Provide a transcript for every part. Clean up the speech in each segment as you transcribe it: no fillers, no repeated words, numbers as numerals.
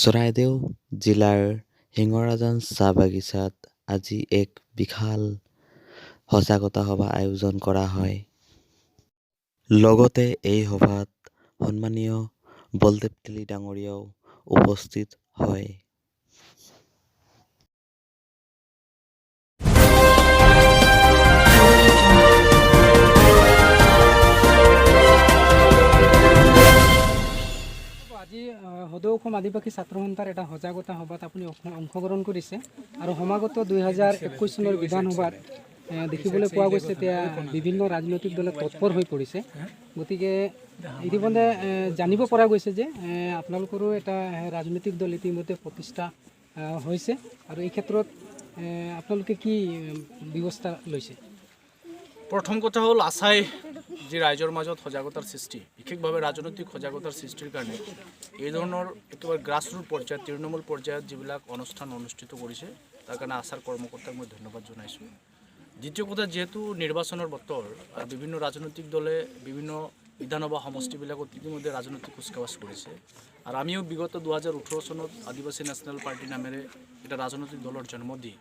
চৰাইদেউ জিলাৰ শিঙৰাজান চাহ বাগিচাত আজি এক বিশাল সজাগতা সভা আয়োজন কৰা হয়। লগতে এই সভাত সন্মানীয় বলদেৱ তিলি ডাঙৰীয়াও উপস্থিত হয়। আজি সদৌ অসম আদিবাসী ছাত্ৰ সন্থাৰ এটা সজাগতা সভাত আপুনি অংশগ্ৰহণ কৰিছে আৰু সমাগত 2021 চনৰ বিধানসভাত দেখিবলৈ পোৱা গৈছে এতিয়া বিভিন্ন ৰাজনৈতিক দলে তৎপৰ হৈ পৰিছে। গতিকে ইতিমধ্যে জানিব পৰা গৈছে যে আপোনালোকৰো এটা ৰাজনৈতিক দল ইতিমধ্যে প্ৰতিষ্ঠা হৈছে আৰু এই ক্ষেত্ৰত আপোনালোকে কি ব্যৱস্থা লৈছে? প্ৰথম কথা হ'ল আশাই যি ৰাইজৰ মাজত সজাগতাৰ সৃষ্টি, বিশেষভাৱে ৰাজনৈতিক সজাগতাৰ সৃষ্টিৰ কাৰণে এই ধৰণৰ একেবাৰে গ্ৰাছৰুট পৰ্যায়ত তৃণমূল পৰ্যায়ত যিবিলাক অনুষ্ঠান অনুষ্ঠিত কৰিছে তাৰ কাৰণে আশাৰ কৰ্মকৰ্তাক মই ধন্যবাদ জনাইছোঁ। দ্বিতীয় কথা, যিহেতু নিৰ্বাচনৰ বতৰ আৰু বিভিন্ন ৰাজনৈতিক দলে বিভিন্ন বিধানসভা সমষ্টিবিলাকত ইতিমধ্যে ৰাজনৈতিক কুচকাৱাজ কৰিছে আৰু আমিও বিগত 2018 চনত আদিবাসী নেশ্যনেল পাৰ্টি নামেৰে এটা ৰাজনৈতিক দলৰ জন্ম দি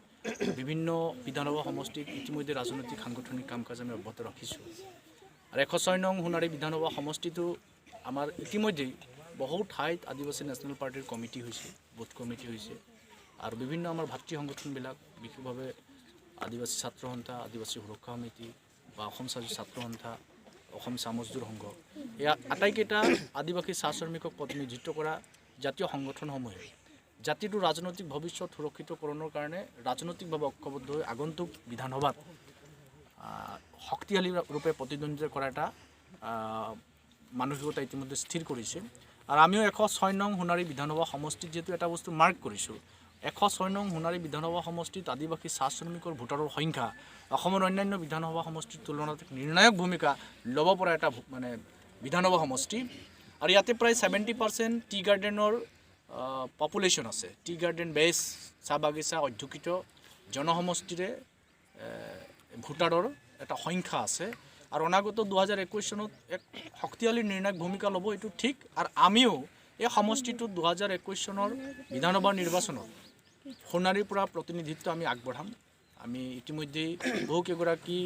বিভিন্ন বিধানসভা সমষ্টিত ইতিমধ্যে ৰাজনৈতিক সাংগঠনিক কাম কাজ আমি অব্যাহত ৰাখিছোঁ। আৰু 106 নং সোণাৰী বিধানসভা সমষ্টিটো আমাৰ ইতিমধ্যেই বহু ঠাইত আদিবাসী নেশ্যনেল পাৰ্টিৰ কমিটি হৈছে, বুথ কমিটি হৈছে আৰু বিভিন্ন আমাৰ ভাতৃ সংগঠনবিলাক বিশেষভাৱে আদিবাসী ছাত্ৰ সন্থা, আদিবাসী সুৰক্ষা সমিতি বা অসম ছাত্ৰ সন্থা, অসম চাহ মজদুৰ সংঘ, এয়া আটাইকেইটা আদিবাসী চাহ শ্ৰমিকক প্ৰতিনিধিত্ব কৰা জাতীয় সংগঠনসমূহে জাতিটোৰ ৰাজনৈতিক ভৱিষ্যত সুৰক্ষিতকৰণৰ কাৰণে ৰাজনৈতিকভাৱে ঐক্যবদ্ধ হৈ আগন্তুক বিধানসভাত শক্তিশালী ৰূপে প্ৰতিদ্বন্দ্বিতা কৰা এটা মানসিকতা ইতিমধ্যে স্থিৰ কৰিছে। আৰু আমিও 106 নং সোণাৰী বিধানসভা সমষ্টিত যিহেতু এটা বস্তু মাৰ্ক কৰিছোঁ, 106 নং সোণাৰী বিধানসভা সমষ্টিত আদিবাসী চাহ শ্ৰমিকৰ ভোটাৰৰ সংখ্যা অসমৰ অন্যান্য বিধানসভা সমষ্টিৰ তুলনাত নিৰ্ণায়ক ভূমিকা ল'ব পৰা এটা বিধানসভা সমষ্টি। আৰু ইয়াতে প্ৰায় 70% টি গাৰ্ডেনৰ পপুলেশ্যন আছে। টি গাৰ্ডেন বেছ চাহ বাগিচা অধ্যুষিত জনসমষ্টিৰে ভোটাৰৰ এটা সংখ্যা আছে আৰু অনাগত 2021 চনত এক শক্তিশালী নিৰ্ণায়ক ভূমিকা ল'ব, এইটো ঠিক। আৰু আমিও এই সমষ্টিটোত 2021 চনৰ বিধানসভা নিৰ্বাচনত সোণাৰীৰ পৰা প্ৰতিনিধিত্ব আমি আগবঢ়াম। আমি ইতিমধ্যেই বহুকেইগৰাকী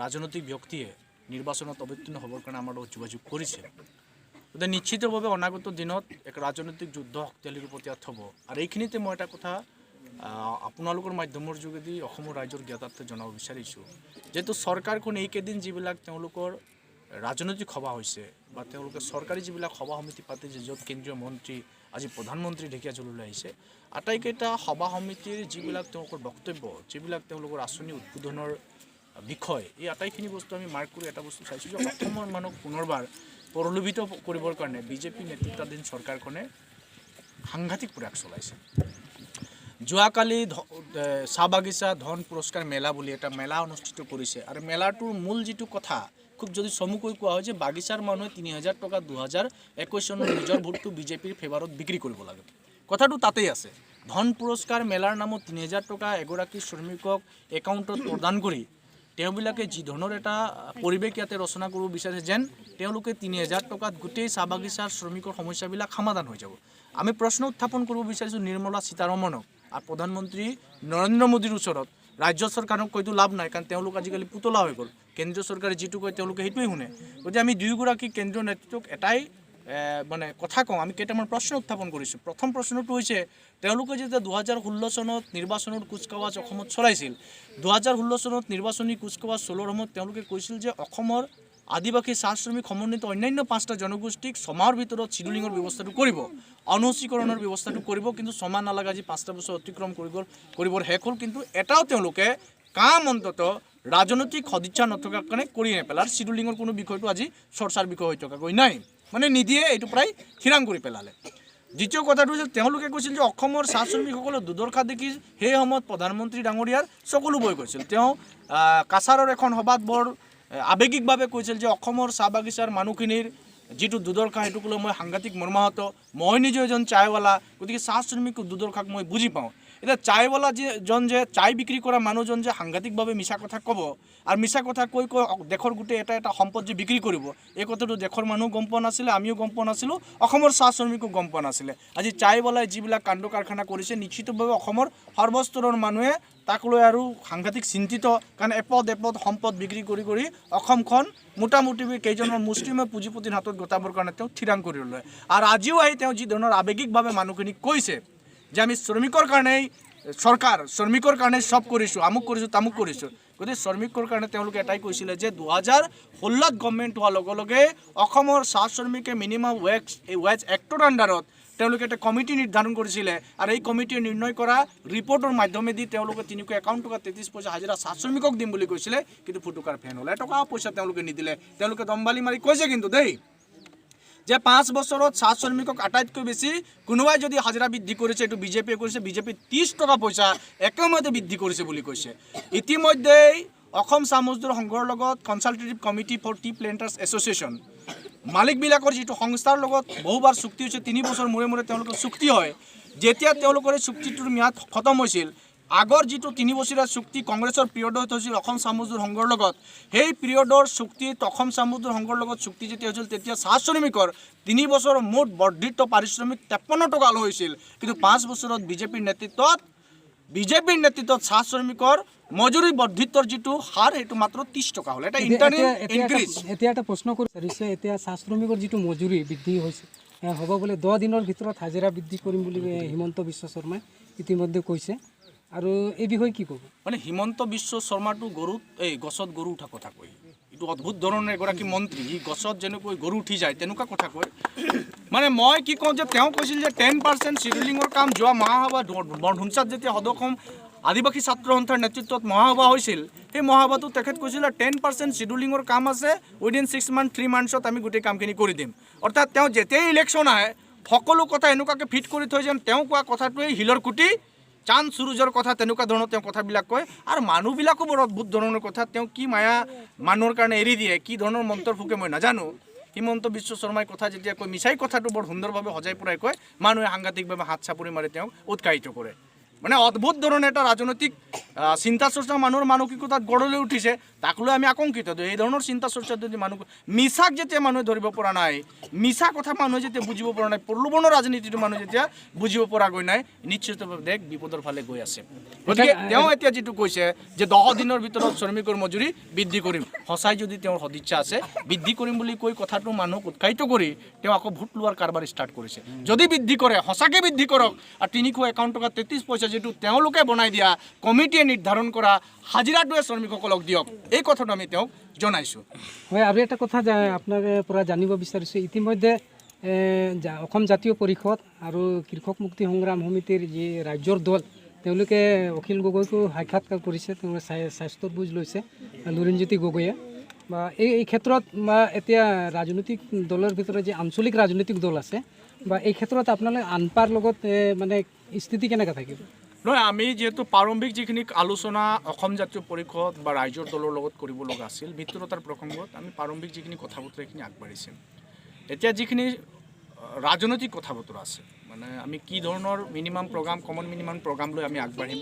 ৰাজনৈতিক ব্যক্তিয়ে নিৰ্বাচনত অৱতীৰ্ণ হ'বৰ কাৰণে আমাৰ লগত যোগাযোগ কৰিছে। গতিকে নিশ্চিতভাৱে অনাগত দিনত এক ৰাজনৈতিক যুদ্ধ শক্তিশালী ৰূপত ইয়াত হ'ব। আৰু এইখিনিতে মই এটা কথা আপোনালোকৰ মাধ্যমৰ যোগেদি অসমৰ ৰাইজৰ জ্ঞাতাৰ্থে জনাব বিচাৰিছোঁ, যিহেতু চৰকাৰখন এইকেইদিন যিবিলাক তেওঁলোকৰ ৰাজনৈতিক সভা হৈছে বা তেওঁলোকে চৰকাৰী যিবিলাক সভা সমিতি পাতিছে, য'ত কেন্দ্ৰীয় মন্ত্ৰী আজি প্ৰধানমন্ত্ৰী ঢেকীয়াজুলিলৈ আহিছে, আটাইকেইটা সভা সমিতিৰ যিবিলাক তেওঁলোকৰ বক্তব্য, যিবিলাক তেওঁলোকৰ আঁচনি উদ্বোধনৰ বিষয়, এই আটাইখিনি বস্তু আমি মাৰ্ক কৰি এটা বস্তু চাইছোঁ যে অসমৰ মানুহক পুনৰবাৰ প্ৰলোভিত কৰিবৰ কাৰণে বিজেপি নেতৃত্বাধীন চৰকাৰখনে সাংঘাতিক প্ৰয়াস চলাইছে। যোৱাকালি চাহ বাগিচা ধন পুৰস্কাৰ মেলা বুলি এটা মেলা অনুষ্ঠিত কৰিছে আৰু মেলাটোৰ মূল যিটো কথা খুব যদি চমুকৈ কোৱা হয় যে বাগিচাৰ মানুহে 3000 টকা 2021 চনত নিজৰ ভোটটো বিজেপিৰ ফেভাৰত বিক্ৰী কৰিব লাগে। কথাটো তাতেই আছে। ধন পুৰস্কাৰ মেলাৰ নামত 3000 টকা এগৰাকী শ্ৰমিকক একাউণ্টত প্ৰদান কৰি তেওঁবিলাকে যি ধৰণৰ এটা পৰিৱেশ ইয়াতে ৰচনা কৰিব বিচাৰে যেন তেওঁলোকে 3000 টকাত গোটেই চাহ বাগিচাৰ শ্ৰমিকৰ সমস্যাবিলাক সমাধান হৈ যাব। আমি প্ৰশ্ন উত্থাপন কৰিব বিচাৰিছোঁ নিৰ্মলা সীতাৰমণক আৰু প্ৰধানমন্ত্ৰী নৰেন্দ্ৰ মোদীৰ ওচৰত। ৰাজ্য চৰকাৰক কৈতো লাভ নাই, কাৰণ তেওঁলোক আজিকালি পুতলা হৈ গ'ল। কেন্দ্ৰীয় চৰকাৰে যিটো কয় তেওঁলোকে সেইটোৱে শুনে। গতিকে আমি দুয়োগৰাকী কেন্দ্ৰীয় নেতৃত্বক এটাই কথা কওঁ, আমি কেইটামান প্ৰশ্ন উত্থাপন কৰিছোঁ। প্ৰথম প্ৰশ্নটো হৈছে তেওঁলোকে যেতিয়া 2016 চনত নিৰ্বাচনৰ কুচকাৱাজ অসমত চলাইছিল, 2016 চনত নিৰ্বাচনী কুচকাৱাজ চলোৱাৰ সময়ত তেওঁলোকে কৈছিল যে অসমৰ আদিবাসী চাহ শ্ৰমিক সমন্বিত অন্যান্য 5টা জনগোষ্ঠীক 6 মাহৰ ভিতৰত চিডুলিঙৰ ব্যৱস্থাটো কৰিব, অনুসূচীকৰণৰ ব্যৱস্থাটো কৰিব। কিন্তু 6 মাহ নালাগে, আজি 5টা বছৰ অতিক্ৰম কৰিবৰ শেষ হ'ল, কিন্তু এটাও তেওঁলোকে কাম অন্তত ৰাজনৈতিক সদিচ্ছা নথকাৰ কাৰণে কৰি নেপেলাৰ। চিডুলিঙৰ কোনো বিষয়টো আজি চৰ্চাৰ বিষয় হৈ থকাকৈ নাই, মানে নিদিয়ে, এইটো প্ৰায় থিৰাং কৰি পেলালে। দ্বিতীয় কথাটো যে তেওঁলোকে কৈছিল যে অসমৰ চাহ শ্ৰমিকসকলৰ দুৰ্দশা দেখি সেই সময়ত প্ৰধানমন্ত্ৰী ডাঙৰীয়াৰ চকুলো বৈ গৈছিল। তেওঁ কাছাৰৰ এখন সভাত বৰ আৱেগিকভাৱে কৈছিল যে অসমৰ চাহ বাগিচাৰ মানুহখিনিৰ যিটো দুৰ্দশা সেইটোক লৈ মই সাংঘাতিক মৰ্মাহত, মই নিজে এজন চাহৱালা, গতিকে চাহ শ্ৰমিকৰ দুৰ্দশাক মই বুজি পাওঁ। এতিয়া চায়ৱালা জন যে চাই বিক্ৰী কৰা মানুহজন যে সাংঘাতিকভাৱে মিছা কথা ক'ব আৰু মিছা কথা কৈ কৈ দেশৰ গোটেই এটা সম্পদ যে বিক্ৰী কৰিব, এই কথাটো দেশৰ মানুহ গম পোৱা নাছিলে, আমিও গম পোৱা নাছিলোঁ, অসমৰ চাহ শ্ৰমিকো গম পোৱা নাছিলে। আজি চায়ৱালাই যিবিলাক কাণ্ড কাৰখানা কৰিছে, নিশ্চিতভাৱে অসমৰ সৰ্বস্তৰৰ মানুহে তাক লৈ আৰু সাংঘাতিক চিন্তিত, কাৰণ এপদ সম্পদ বিক্ৰী কৰি অসমখন মোটামুটি কেইজনৰ মুষ্টিমেয় পুঁজিপতিৰ হাতত গতাবৰ কাৰণে তেওঁ থিৰাং কৰি লয়। আৰু আজিও আহি তেওঁ যি ধৰণৰ আৱেগিকভাৱে মানুহখিনিক কৈছে যে আমি শ্ৰমিকৰ কাৰণেই চৰকাৰ, শ্ৰমিকৰ কাৰণে চব কৰিছোঁ, আমুক কৰিছোঁ তামুক কৰিছোঁ, গতিকে শ্ৰমিকৰ কাৰণে তেওঁলোকে এটাই কৈছিলে যে 2016 গভৰ্ণমেণ্ট হোৱাৰ লগে লগে অসমৰ চাহ শ্ৰমিকে মিনিমাম ৱেজ এক্টৰ আণ্ডাৰত তেওঁলোকে এটা কমিটি নিৰ্ধাৰণ কৰিছিলে আৰু এই কমিটিয়ে নিৰ্ণয় কৰা ৰিপৰ্টৰ মাধ্যমেদি তেওঁলোকে 351 টকা 33 পইচা হাজিৰা চাহ শ্ৰমিকক দিম বুলি কৈছিলে, কিন্তু ফুটুকাৰ ফেন হ'ল, এটকা পইচা তেওঁলোকে নিদিলে। তেওঁলোকে দম্বালি মাৰি কৈছে কিন্তু দেই যে 5 বছৰত চাহ শ্ৰমিকক আটাইতকৈ বেছি কোনোবাই যদি হাজিৰা বৃদ্ধি কৰিছে এইটো বিজেপিয়ে কৰিছে, বিজেপি 30 টকা পইচা একেমতে বৃদ্ধি কৰিছে বুলি কৈছে। ইতিমধ্যেই অসম চাহ মজদুৰ সংঘৰ লগত consultative committee for tea planters association মালিকবিলাকৰ যিটো সংস্থাৰ লগত বহুবাৰ চুক্তি হৈছে, 3 বছৰ মূৰে মূৰে তেওঁলোকৰ চুক্তি হয়। যেতিয়া তেওঁলোকৰ এই চুক্তিটোৰ ম্যাদ খতম হৈছিল, আগৰ যিটো 3 বছৰীয়া চুক্তি কংগ্ৰেছৰ পিৰিয়ডত হৈছিল অসম চাহ মজদুৰ সংঘৰ লগত, সেই পিৰিয়ডৰ চুক্তিত অসম চাহ মজদুৰ সংঘৰ লগত চুক্তি যেতিয়া হৈছিল তেতিয়া চাহ শ্ৰমিকৰ 3 বছৰৰ মুঠ বৰ্ধিত পাৰিশ্ৰমিক 53 টকা হৈছিল, কিন্তু 5 বছৰত বিজেপিৰ নেতৃত্বত চাহ শ্ৰমিকৰ মজুৰি বৰ্ধিতৰ যিটো হাৰ সেইটো মাত্ৰ 30 টকা হ'ল। এটা ইণ্টাৰনেল ইনক্ৰিজ। এতিয়া এটা প্ৰশ্ন কৰিছে, এতিয়া চাহ শ্ৰমিকৰ যিটো মজুৰি বৃদ্ধি হৈছে হ'ব বোলে 10 দিনৰ ভিতৰত হাজিৰা বৃদ্ধি কৰিম বুলি হিমন্ত বিশ্ব শৰ্মাই ইতিমধ্যে কৈছে, আৰু এই বিষয়ে কি ক'ব? মানে হিমন্ত বিশ্ব শৰ্মাটো গছত গৰু উঠা কথা কয়, এইটো অদ্ভুত ধৰণৰ এগৰাকী মন্ত্ৰী, ই গছত যেনেকৈ গৰু উঠি যায় তেনেকুৱা কথা কয়। মানে মই কি কওঁ যে তেওঁ কৈছিল যে 10% চিডুলিঙৰ কাম যোৱা মহাসভা বৰঢুমচাত যেতিয়া সদৌ আদিবাসী ছাত্ৰ সন্থাৰ নেতৃত্বত মহাসভা হৈছিল, সেই মহাসভাটো তেখেত কৈছিলে 10% চিডুলিঙৰ কাম আছে, উইদিন 6 মান্থ 3 মান্থছত আমি গোটেই কামখিনি কৰি দিম। অৰ্থাৎ তেওঁ যেতিয়াই ইলেকশ্যন আহে সকলো কথা এনেকুৱাকৈ ফিট কৰি থৈ যেন তেওঁ কোৱা কথাটোৱেই হিলৰ কুটি চান্দ সুৰুজৰ কথা, তেনেকুৱা ধৰণৰ তেওঁ কথাবিলাক কয়। আৰু মানুহবিলাকো বৰ অদ্ভুত ধৰণৰ কথা, তেওঁ কি মায়া মানুহৰ কাৰণে এৰি দিয়ে, কি ধৰণৰ মন্ত্ৰৰ ফুকে মই নাজানো। হিমন্ত বিশ্ব শৰ্মাই কথা যেতিয়া কয়, মিছাই কথাটো বৰ সুন্দৰভাৱে সজাই পৰাই কয়, মানুহে সাংঘাতিকভাৱে হাত চাপৰি মাৰি তেওঁক উৎসাহিত কৰে। মানে অদ্ভুত ধৰণে এটা ৰাজনৈতিক চিন্তা চৰ্চা মানুহৰ মানসিকতাত গঢ় লৈ উঠিছে, তাক লৈ আমি আকাংক্ষিত। এই ধৰণৰ চিন্তা চৰ্চাত যদি মানুহ মিছাক যেতিয়া মানুহে ধৰিব পৰা নাই, মিছা কথা মানুহে যেতিয়া বুজিব পৰা নাই, প্ৰলোভনৰ ৰাজনীতিটো মানুহে যেতিয়া বুজিব পৰাগৈ নাই, নিশ্চিতভাৱে দেশ বিপদৰ ফালে গৈ আছে। গতিকে তেওঁ এতিয়া যিটো কৈছে যে 10 দিনৰ ভিতৰত শ্ৰমিকৰ মজুৰি বৃদ্ধি কৰিম, সঁচাই যদি তেওঁৰ সদিচ্ছা আছে বৃদ্ধি কৰিম বুলি কৈ কথাটো মানুহক উৎসাহিত কৰি তেওঁ আকৌ ভোট লোৱাৰ কাৰবাৰ ষ্টাৰ্ট কৰিছে। যদি বৃদ্ধি কৰে সঁচাকৈ বৃদ্ধি কৰক, আৰু 351 টকা 33 পইচা যিটো তেওঁলোকে বনাই দিয়া কমিটিয়ে নিৰ্ধাৰণ কৰা হাজিৰাটোৱে শ্ৰমিকসকলক দিয়ক, এই কথাটো আমি তেওঁক জনাইছোঁ। হয়, আৰু এটা কথা আপোনাৰ পৰা জানিব বিচাৰিছোঁ, ইতিমধ্যে অসম জাতীয় পৰিষদ আৰু কৃষক মুক্তি সংগ্ৰাম সমিতিৰ যি ৰাজ্যৰ দল তেওঁলোকে অখিল গগৈকো সাক্ষাৎকাৰ কৰিছে, তেওঁ স্বাস্থ্যৰ বুজ লৈছে লুৰিণজ্যোতি গগৈয়ে, বা এই ক্ষেত্ৰত বা এতিয়া ৰাজনৈতিক দলৰ ভিতৰত যি আঞ্চলিক ৰাজনৈতিক দল আছে বা এই ক্ষেত্ৰত আপোনালোকে আনপাৰ লগত মানে স্থিতি কেনেকৈ থাকিব? নহয়, আমি যিহেতু প্ৰাৰম্ভিক যিখিনি আলোচনা অসম জাতীয় পৰিষদ বা ৰাইজৰ দলৰ লগত কৰিব লগা আছিল, মিত্ৰতাৰ প্ৰসংগত আমি প্ৰাৰম্ভিক যিখিনি কথা বতৰা এইখিনি আগবাঢ়িছে। এতিয়া যিখিনি ৰাজনৈতিক কথা বতৰা আছে, মানে আমি কি ধৰণৰ minimum program, common minimum program লৈ আমি আগবাঢ়িম,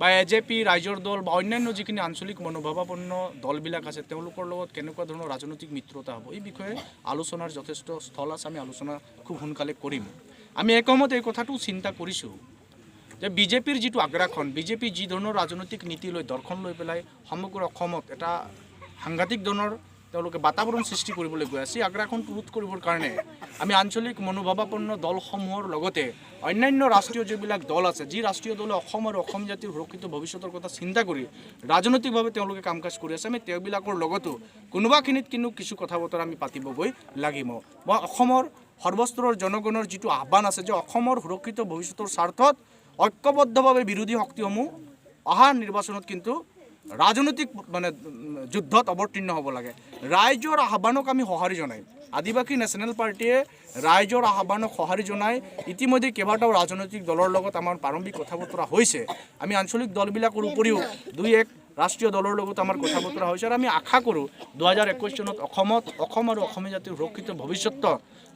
বা এজেপি ৰাইজৰ দল বা অন্যান্য যিখিনি আঞ্চলিক মনোভাৱাপন্ন দলবিলাক আছে তেওঁলোকৰ লগত কেনেকুৱা ধৰণৰ ৰাজনৈতিক মিত্ৰতা হ'ব, এই বিষয়ে আলোচনাৰ যথেষ্ট স্থল আছে। আমি আলোচনা খুব সোনকালে কৰিম। আমি একমত এই কথাটো চিন্তা কৰিছোঁ যে বিজেপিৰ যিটো আগ্ৰাসন, বিজেপি যি ধৰণৰ ৰাজনৈতিক নীতি লৈ দৰ্শন লৈ পেলাই সমগ্ৰ অসমত এটা সাংঘাতিক ধৰণৰ তেওঁলোকে বাতাবৰণ সৃষ্টি কৰিবলৈ গৈ আছে, আগ্ৰাসনটো ৰোধ কৰিবৰ কাৰণে আমি আঞ্চলিক মনোভাৱাপন্ন দলসমূহৰ লগতে অন্যান্য ৰাষ্ট্ৰীয় যিবিলাক দল আছে, যি ৰাষ্ট্ৰীয় দলে অসম আৰু অসম জাতিৰ সুৰক্ষিত ভৱিষ্যতৰ কথা চিন্তা কৰি ৰাজনৈতিকভাৱে তেওঁলোকে কাম কাজ কৰি আছে, আমি তেওঁবিলাকৰ লগতো কোনোবাখিনিত কিন্তু কিছু কথা বতৰা আমি পাতিবগৈ লাগিব। মই অসমৰ সৰ্বস্তৰৰ জনগণৰ যিটো আহ্বান আছে যে অসমৰ সুৰক্ষিত ভৱিষ্যতৰ স্বাৰ্থত ঐক্যবদ্ধভাৱে বিৰোধী শক্তিসমূহ অহা নিৰ্বাচনত কিন্তু ৰাজনৈতিক মানে যুদ্ধত অৱতীৰ্ণ হ'ব লাগে। ৰাইজৰ আহ্বানক আমি সঁহাৰি জনাই, আদিবাসী নেশ্যনেল পাৰ্টীয়ে ৰাইজৰ আহ্বানক সঁহাৰি জনাই ইতিমধ্যে কেইবাটাও ৰাজনৈতিক দলৰ লগত আমাৰ প্ৰাৰম্ভিক কথা বতৰা হৈছে। আমি আঞ্চলিক দলবিলাকৰ উপৰিও 2-1 ৰাষ্ট্ৰীয় দলৰ লগত আমাৰ কথা বতৰা হৈছে, আৰু আমি আশা কৰোঁ 2021 চনত অসমত অসম আৰু অসমীয়া জাতিৰ সুৰক্ষিত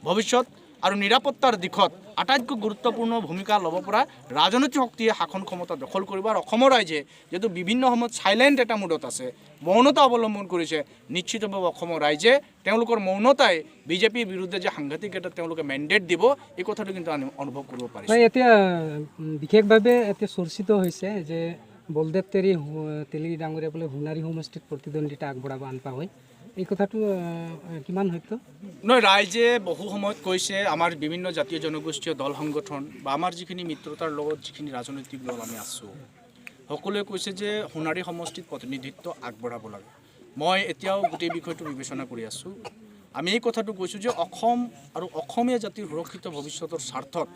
ভৱিষ্যত আৰু নিৰাপত্তাৰ দিশত আটাইতকৈ গুৰুত্বপূৰ্ণ ভূমিকা ল'ব পৰা ৰাজনৈতিক শক্তিয়ে শাসন ক্ষমতা দখল কৰিব। আৰু অসমৰ ৰাইজে যিহেতু বিভিন্ন সময়ত চাইলেণ্ট এটা মুডত আছে, মৌনতা অৱলম্বন কৰিছে, নিশ্চিতভাৱে অসমৰ ৰাইজে তেওঁলোকৰ মৌনতাই বিজেপিৰ বিৰুদ্ধে যে সাংঘাতিক এটা তেওঁলোকে মেণ্ডেট দিব, এই কথাটো কিন্তু অনুভৱ কৰিব পাৰিছে। এতিয়া বিশেষভাৱে এতিয়া চৰ্চিত হৈছে যে বলদেৱ তেলী ডাঙৰীয়া বোলে সোণাৰী সমষ্টিত প্ৰতিদ্বন্দ্বিতা আগবঢ়াব আনপা হয়, এই কথাটো কিমান সত্য? নহয়, ৰাইজে বহু সময়ত কৈছে, আমাৰ বিভিন্ন জাতীয় জনগোষ্ঠীয় দল সংগঠন বা আমাৰ যিখিনি মিত্ৰতাৰ লগত যিখিনি ৰাজনৈতিক দল আমি আছোঁ, সকলোৱে কৈছে যে সোণাৰী সমষ্টিত প্ৰতিনিধিত্ব আগবঢ়াব লাগে। মই এতিয়াও গোটেই বিষয়টো বিবেচনা কৰি আছোঁ। আমি এই কথাটো কৈছোঁ যে অসম আৰু অসমীয়া জাতিৰ সুৰক্ষিত ভৱিষ্যতৰ স্বাৰ্থত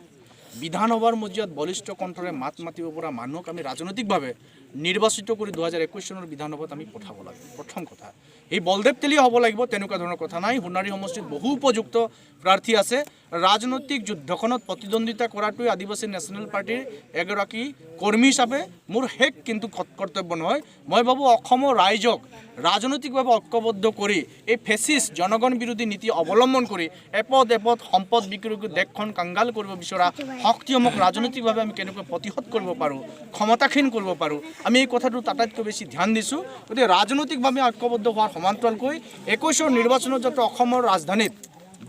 বিধানসভাৰ মজিয়াত বলিষ্ঠ কণ্ঠৰে মাত মাতিব পৰা মানুহক আমি ৰাজনৈতিকভাৱে নিৰ্বাচিত কৰি 2021 চনৰ বিধানসভাত আমি পঠাব লাগে। প্ৰথম কথা, এই বলদেৱ তেলীয়ে হ'ব লাগিব তেনেকুৱা ধৰণৰ কথা নাই। সোণাৰী সমষ্টিত বহু উপযুক্ত প্ৰাৰ্থী আছে। ৰাজনৈতিক যুদ্ধখনত প্ৰতিদ্বন্দ্বিতা কৰাটোৱে আদিবাসী নেশ্যনেল পাৰ্টিৰ এগৰাকী কৰ্মী হিচাপে মোৰ শেষ কিন্তু কৰ্তব্য নহয়। মই ভাবোঁ অসমৰ ৰাইজক ৰাজনৈতিকভাৱে ঐক্যবদ্ধ কৰি এই ফেচিষ্ট জনগণ বিৰোধী নীতি অৱলম্বন কৰি এপদ সম্পদ বিক্ৰী কৰি দেশখন কাংগাল কৰিব বিচৰা শক্তিসমূহক ৰাজনৈতিকভাৱে আমি কেনেকৈ প্ৰতিহত কৰিব পাৰোঁ, ক্ষমতাক্ষীণ কৰিব পাৰোঁ, আমি এই কথাটোত আটাইতকৈ বেছি ধ্যান দিছোঁ। গতিকে ৰাজনৈতিকভাৱে ঐক্যবদ্ধ হোৱাৰ সমান্তৰালকৈ 21ৰ নিৰ্বাচনত যাতে অসমৰ ৰাজধানীত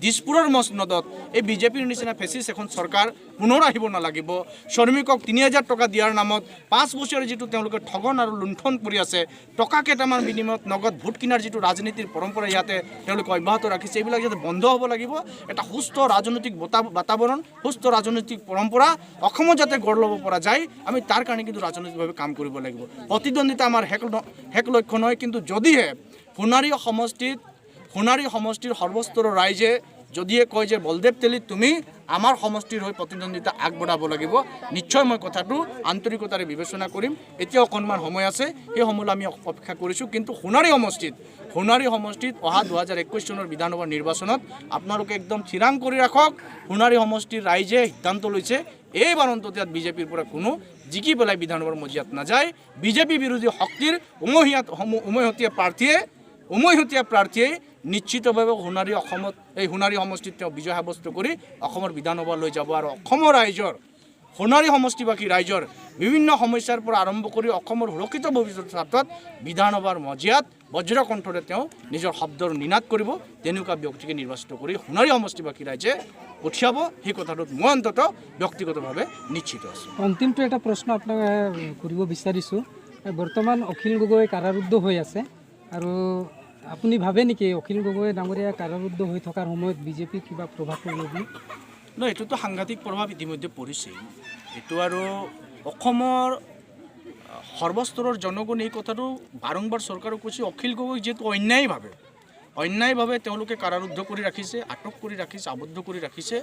দিছপুৰৰ মছনদত এই বিজেপিৰ নিচিনা ফেচিষ্ট এখন চৰকাৰ পুনৰ আহিব নালাগিব। শ্ৰমিকক 3000 টকা দিয়াৰ নামত 5 বছৰে যিটো তেওঁলোকে ঠগন আৰু লুণ্ঠন কৰি আছে, টকা কেইটামান বিনিময়ত নগদ ভোট কিনাৰ যিটো ৰাজনীতিৰ পৰম্পৰা ইয়াতে তেওঁলোকে অব্যাহত ৰাখিছে, এইবিলাক যাতে বন্ধ হ'ব লাগিব। এটা সুস্থ ৰাজনৈতিক বাতাবৰণ, সুস্থ ৰাজনৈতিক পৰম্পৰা অসমত যাতে গঢ় ল'ব পৰা যায়, আমি তাৰ কাৰণে কিন্তু ৰাজনৈতিকভাৱে কাম কৰিব লাগিব। প্ৰতিদ্বন্দ্বিতা আমাৰ শেষ লক্ষ্য নহয়, কিন্তু যদিহে সোণাৰী সমষ্টিৰ সৰ্বস্তৰৰ ৰাইজে যদিহে কয় যে বলদেৱ তেলী তুমি আমাৰ সমষ্টিৰ হৈ প্ৰতিদ্বন্দ্বিতা আগবঢ়াব লাগিব, নিশ্চয় মই কথাটো আন্তৰিকতাৰে বিবেচনা কৰিম। এতিয়া অকণমান সময় আছে, সেই সময়লৈ আমি অপেক্ষা কৰিছোঁ। কিন্তু সোণাৰী সমষ্টিত অহা 2021 চনৰ বিধানসভা নিৰ্বাচনত আপোনালোকে একদম থিৰাং কৰি ৰাখক। সোণাৰী সমষ্টিৰ ৰাইজে সিদ্ধান্ত লৈছে এইবাৰ অন্তত ইয়াত বিজেপিৰ পৰা কোনো জিকি পেলাই বিধানসভাৰ মজিয়াত নাযায়। বিজেপি বিৰোধী শক্তিৰ উমৈহতীয়া প্ৰাৰ্থীয়ে নিশ্চিতভাৱে সোণাৰী সমষ্টিত তেওঁ বিজয় সাব্যস্ত কৰি অসমৰ বিধানসভালৈ যাব। আৰু অসমৰ ৰাইজৰ, সোণাৰী সমষ্টিবাসী ৰাইজৰ বিভিন্ন সমস্যাৰ পৰা আৰম্ভ কৰি অসমৰ সুৰক্ষিত ভৱিষ্যতৰ স্বাৰ্থত বিধানসভাৰ মজিয়াত বজ্ৰকণ্ঠৰে তেওঁ নিজৰ শব্দৰ নিনাদ কৰিব। তেনেকুৱা ব্যক্তিকে নিৰ্বাচিত কৰি সোণাৰী সমষ্টিবাসী ৰাইজে পঠিয়াব, সেই কথাটোত মই অন্তত ব্যক্তিগতভাৱে নিশ্চিত আছোঁ। অন্তিমটো এটা প্ৰশ্ন আপোনাক কৰিব বিচাৰিছোঁ। বৰ্তমান অখিল গগৈ কাৰাৰুদ্ধ হৈ আছে, আৰু আপুনি ভাবে নেকি অখিল গগৈ ডাঙৰীয়া কাৰাৰুদ্ধ হৈ থকাৰ সময়ত বিজেপি কিবা প্ৰভাৱ পৰিব বুলি? নহয়, এইটোতো সাংঘাতিক প্ৰভাৱ ইতিমধ্যে পৰিছে। এইটো আৰু অসমৰ সৰ্বস্তৰৰ জনগণে এই কথাটো বাৰম্বাৰ চৰকাৰক কৈছে। অখিল গগৈক যিহেতু অন্যায়ভাৱে তেওঁলোকে কাৰাৰুদ্ধ কৰি ৰাখিছে, আটক কৰি ৰাখিছে, আবদ্ধ কৰি ৰাখিছে,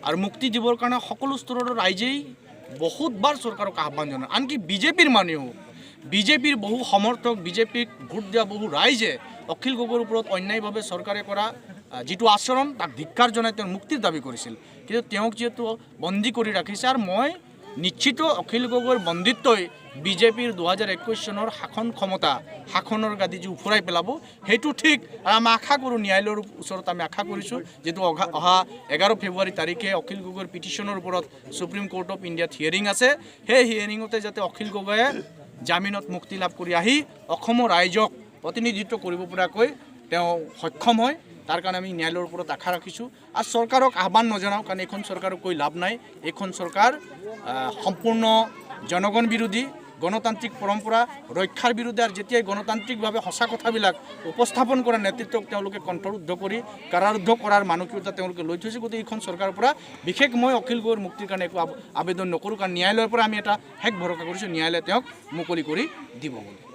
আৰু মুক্তি দিবৰ কাৰণে সকলো স্তৰৰ ৰাইজেই বহুতবাৰ চৰকাৰক আহ্বান জনায়। আনকি বিজেপিৰ মানুহেও, বিজেপিৰ বহু সমৰ্থক, বিজেপিক ভোট দিয়া বহু ৰাইজে অখিল গগৈৰ ওপৰত অন্যায়ভাৱে চৰকাৰে কৰা যিটো আচৰণ তাক ধিক্কাৰ জনাই তেওঁৰ মুক্তিৰ দাবী কৰিছিল। কিন্তু তেওঁক যিহেতু বন্দী কৰি ৰাখিছে, আৰু মই নিশ্চিত অখিল গগৈৰ বন্দীত্বই বিজেপিৰ 2021 চনৰ শাসনৰ গাদী যি উফৰাই পেলাব, সেইটো ঠিক। আৰু আমি আশা কৰোঁ, ন্যায়ালয়ৰ ওচৰত আমি আশা কৰিছোঁ, যিহেতু অহা 11 ফেব্ৰুৱাৰী তাৰিখে অখিল গগৈৰ পিটিশ্যনৰ ওপৰত সুপ্ৰিম কোৰ্ট অফ ইণ্ডিয়াত হিয়াৰিং আছে। সেই হিয়াৰিঙতে যাতে অখিল গগৈয়ে জামিনত মুক্তি লাভ কৰি আহি অসমৰ ৰাইজক প্ৰতিনিধিত্ব কৰিব পৰাকৈ তেওঁ সক্ষম হয়, তাৰ কাৰণে আমি ন্যায়ালয়ৰ ওপৰত আশা ৰাখিছোঁ। আৰু চৰকাৰক আহ্বান নজনাওঁ, কাৰণ এইখন চৰকাৰক কৈ লাভ নাই। এইখন চৰকাৰ সম্পূৰ্ণ জনগণ বিৰোধী, গণতান্ত্ৰিক পৰম্পৰা ৰক্ষাৰ বিৰুদ্ধে। আৰু যেতিয়াই গণতান্ত্ৰিকভাৱে সঁচা কথাবিলাক উপস্থাপন কৰা নেতৃত্বক তেওঁলোকে কণ্ঠৰুদ্ধ কৰি কাৰাৰুদ্ধ কৰাৰ মানসিকতা তেওঁলোকে লৈ থৈছে। গতিকে এইখন চৰকাৰৰ পৰা বিশেষ মই অখিল গগৈৰ মুক্তিৰ কাৰণে একো আবেদন নকৰোঁ, কাৰণ ন্যায়ালয়ৰ পৰা আমি এটা শেষ ভৰসা কৰিছোঁ, ন্যায়ালয়ে তেওঁক মুকলি কৰি দিব বুলি।